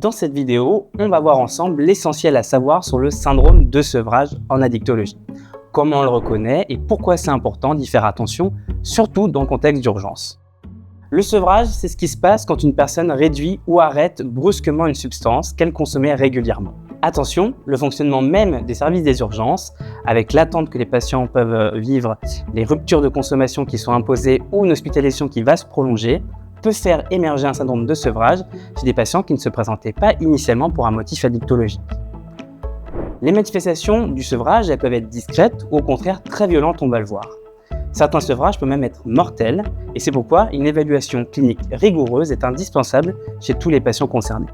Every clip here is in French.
Dans cette vidéo, on va voir ensemble l'essentiel à savoir sur le syndrome de sevrage en addictologie. Comment on le reconnaît et pourquoi c'est important d'y faire attention, surtout dans le contexte d'urgence. Le sevrage, c'est ce qui se passe quand une personne réduit ou arrête brusquement une substance qu'elle consommait régulièrement. Attention, le fonctionnement même des services des urgences, avec l'attente que les patients peuvent vivre, les ruptures de consommation qui sont imposées ou une hospitalisation qui va se prolonger, peut faire émerger un syndrome de sevrage chez des patients qui ne se présentaient pas initialement pour un motif addictologique. Les manifestations du sevrage, elles peuvent être discrètes ou au contraire très violentes, on va le voir. Certains sevrages peuvent même être mortels et c'est pourquoi une évaluation clinique rigoureuse est indispensable chez tous les patients concernés.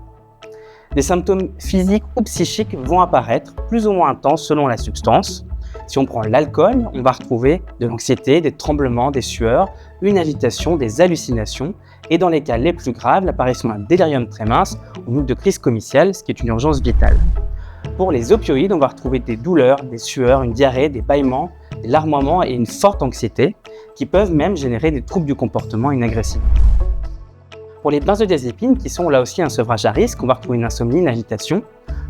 Des symptômes physiques ou psychiques vont apparaître plus ou moins intenses selon la substance. Si on prend l'alcool, on va retrouver de l'anxiété, des tremblements, des sueurs, une agitation, des hallucinations et dans les cas les plus graves, l'apparition d'un délirium très mince ou de crise comiciale, ce qui est une urgence vitale. Pour les opioïdes, on va retrouver des douleurs, des sueurs, une diarrhée, des bâillements, des larmoiements et une forte anxiété qui peuvent même générer des troubles du comportement et une agressivité. Pour les benzodiazépines, qui sont là aussi un sevrage à risque, on va retrouver une insomnie, une agitation,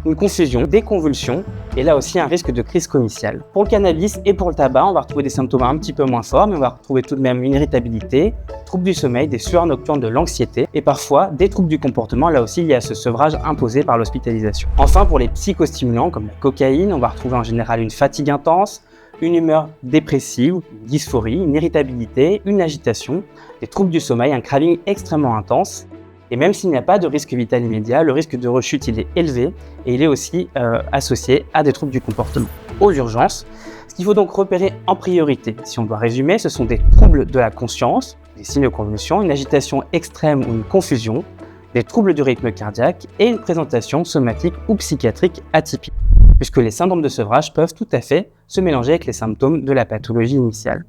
une confusion, des convulsions et là aussi un risque de crise comiciale. Pour le cannabis et pour le tabac, on va retrouver des symptômes un petit peu moins forts, mais on va retrouver tout de même une irritabilité, troubles du sommeil, des sueurs nocturnes, de l'anxiété et parfois des troubles du comportement. Là aussi, il y a ce sevrage imposé par l'hospitalisation. Enfin, pour les psychostimulants comme la cocaïne, on va retrouver en général une fatigue intense, une humeur dépressive, une dysphorie, une irritabilité, une agitation, des troubles du sommeil, un craving extrêmement intense. Et même s'il n'y a pas de risque vital immédiat, le risque de rechute il est élevé et il est aussi associé à des troubles du comportement. Aux urgences, ce qu'il faut donc repérer en priorité, si on doit résumer, ce sont des troubles de la conscience, des signes de convulsion, une agitation extrême ou une confusion, des troubles du rythme cardiaque et une présentation somatique ou psychiatrique atypique, puisque les syndromes de sevrage peuvent tout à fait se mélanger avec les symptômes de la pathologie initiale.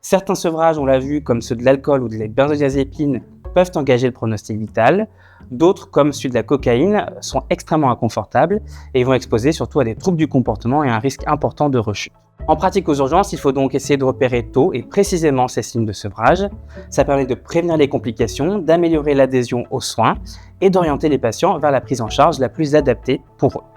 Certains sevrages, on l'a vu, comme ceux de l'alcool ou des benzodiazépines, peuvent engager le pronostic vital. D'autres, comme celui de la cocaïne, sont extrêmement inconfortables et vont exposer surtout à des troubles du comportement et à un risque important de rechute. En pratique aux urgences, il faut donc essayer de repérer tôt et précisément ces signes de sevrage. Ça permet de prévenir les complications, d'améliorer l'adhésion aux soins et d'orienter les patients vers la prise en charge la plus adaptée pour eux.